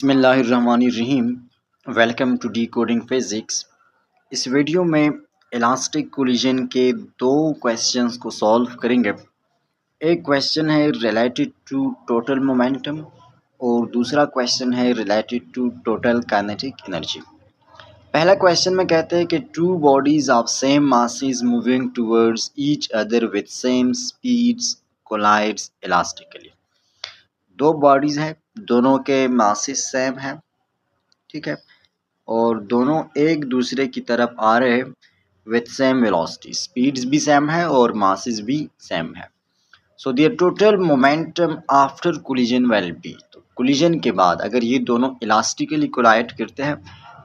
बिस्मिल्लाहिर्रहमानिर्रहीम। Welcome to decoding physics. इस video में इलास्टिक कोलिजन के दो क्वेश्चंस को सॉल्व करेंगे। एक क्वेश्चन है रिलेटेड टू टोटल मोमेंटम और दूसरा क्वेश्चन है related to total kinetic energy. पहला क्वेश्चन में कहते हैं कि two bodies of same masses moving towards each other with same speeds collides elastically. दो बॉडीज हैं, दोनों के मासेस सेम हैं, ठीक है, और दोनों एक दूसरे की तरफ आ रहे हैं विथ सेम वेलोसिटी, स्पीड्स भी सेम है और मासेस भी सेम है। So their total momentum after collision will be. तो कोलिजन के बाद अगर ये दोनों इलास्टिकली कोलाइड करते हैं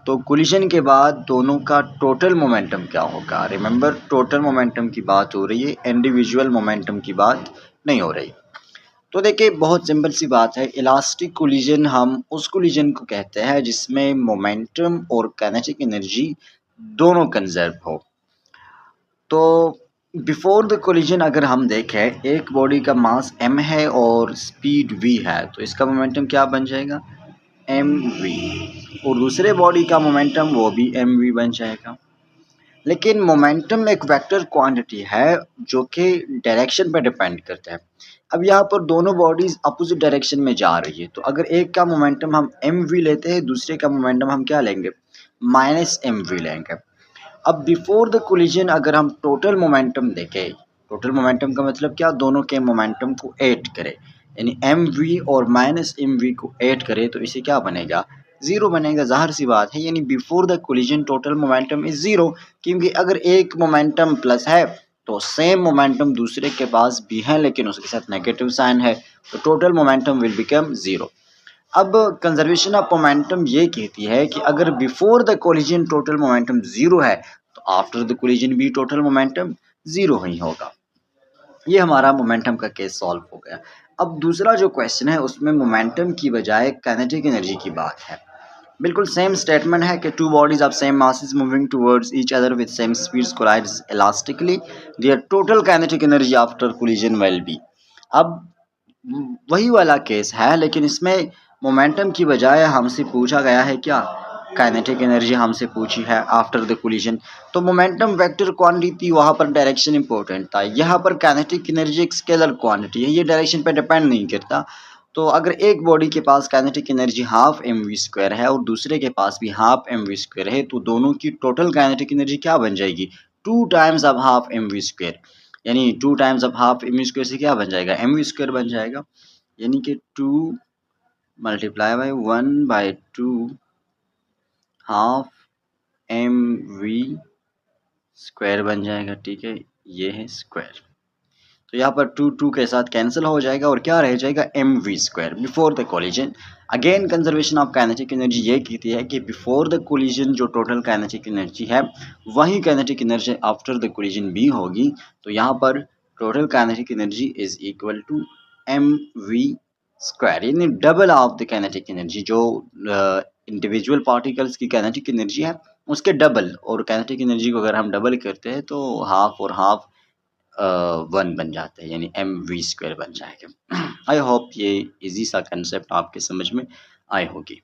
तो कोलिजन के बाद दोनों का टोटल मोमेंटम क्या होगा। रिमेंबर, टोटल मोमेंटम की बात हो रही है, इंडिविजुअल मोमेंटम की बात नहीं हो रही। तो देखिए, बहुत सिंपल सी बात है, इलास्टिक कोलिजन हम उस कोलिजन को कहते हैं जिसमें मोमेंटम और काइनेटिक एनर्जी दोनों कंजर्व हो। तो बिफोर द कोलिजन अगर हम देखें, एक बॉडी का मास m है और स्पीड v है, तो इसका मोमेंटम क्या बन जाएगा, mv, और दूसरे बॉडी का मोमेंटम वो भी mv बन जाएगा। लेकिन मोमेंटम एक वेक्टर क्वांटिटी है जो कि डायरेक्शन पर डिपेंड करता है। अब यहाँ पर दोनों बॉडीज अपोजिट डायरेक्शन में जा रही है, तो अगर एक का मोमेंटम हम mv लेते हैं, दूसरे का मोमेंटम हम क्या लेंगे, -mv लेंगे। अब बिफोर द कोलिजन अगर हम टोटल मोमेंटम देखें, टोटल मोमेंटम का मतलब क्या, दोनों के मोमेंटम को ऐड करें, यानी mv और -mv को ऐड करें तो इसे क्या बनेगा, ज़ीरो बनेगा। ज़ाहिर सी बात है, यानी before the collision total momentum is zero, क्योंकि अगर एक मोमेंटम प्लस है तो सेम मोमेंटम दूसरे के पास भी है लेकिन उसके साथ नेगेटिव साइन है, तो total momentum will become zero. अब कंजर्वेशन ऑफ मोमेंटम ये कहती है कि अगर before the collision total momentum zero है तो आफ्टर द कोलिजन भी टोटल मोमेंटम ज़ीरो ही होगा। ये हमारा मोमेंटम का केस सॉल्व हो गया। अब दूसरा जो क्वेश्चन है उसमें मोमेंटम की बजाय काइनेटिक एनर्जी की बात है। बिल्कुल सेम स्टेटमेंट है कि two bodies of same masses moving towards each other with same speeds collides elastically, their total kinetic energy after collision will be. अब वही वाला केस है, लेकिन इसमें मोमेंटम की बजाय हमसे पूछा गया है क्या, काइनेटिक एनर्जी हमसे पूछी है आफ्टर द कोलिजन। तो मोमेंटम वेक्टर क्वांटिटी, वहाँ पर डायरेक्शन इंपॉर्टेंट था, यहाँ पर काइनेटिक एनर्जी एक स्केलर क्वांटिटी है, ये डायरेक्शन पे डिपेंड नहीं करता। तो अगर एक बॉडी के पास काइनेटिक एनर्जी हाफ mv² है और दूसरे के पास भी हाफ mv² है, तो दोनों की टोटल काइनेटिक एनर्जी क्या बन जाएगी, 2 टाइम्स ऑफ हाफ mv², यानी 2 टाइम्स ऑफ हाफ mv² से क्या बन जाएगा, mv² बन जाएगा, यानी कि 2 मल्टीप्लाई बाई 1/2 हाफ mv² बन जाएगा, ठीक है, ये है स्क्वायर। तो यहाँ पर 2 के साथ कैंसिल हो जाएगा और क्या रह जाएगा, mv² before the collision. Again conservation of kinetic energy ये कहती है कि बिफोर द कोलिजन जो टोटल काइनेटिक एनर्जी है वही kinetic energy after the collision भी होगी। तो यहाँ पर total kinetic energy is equal to mv², यानी double of the kinetic energy. जो इंडिविजुअल पार्टिकल्स की काइनेटिक एनर्जी है उसके डबल, और काइनेटिक एनर्जी को अगर हम डबल करते हैं तो हाफ और हाफ 1 बन जाता है, यानी mv² बन जाएगा। आई होप ये इजी सा कंसेप्ट आपके समझ में आई होगी।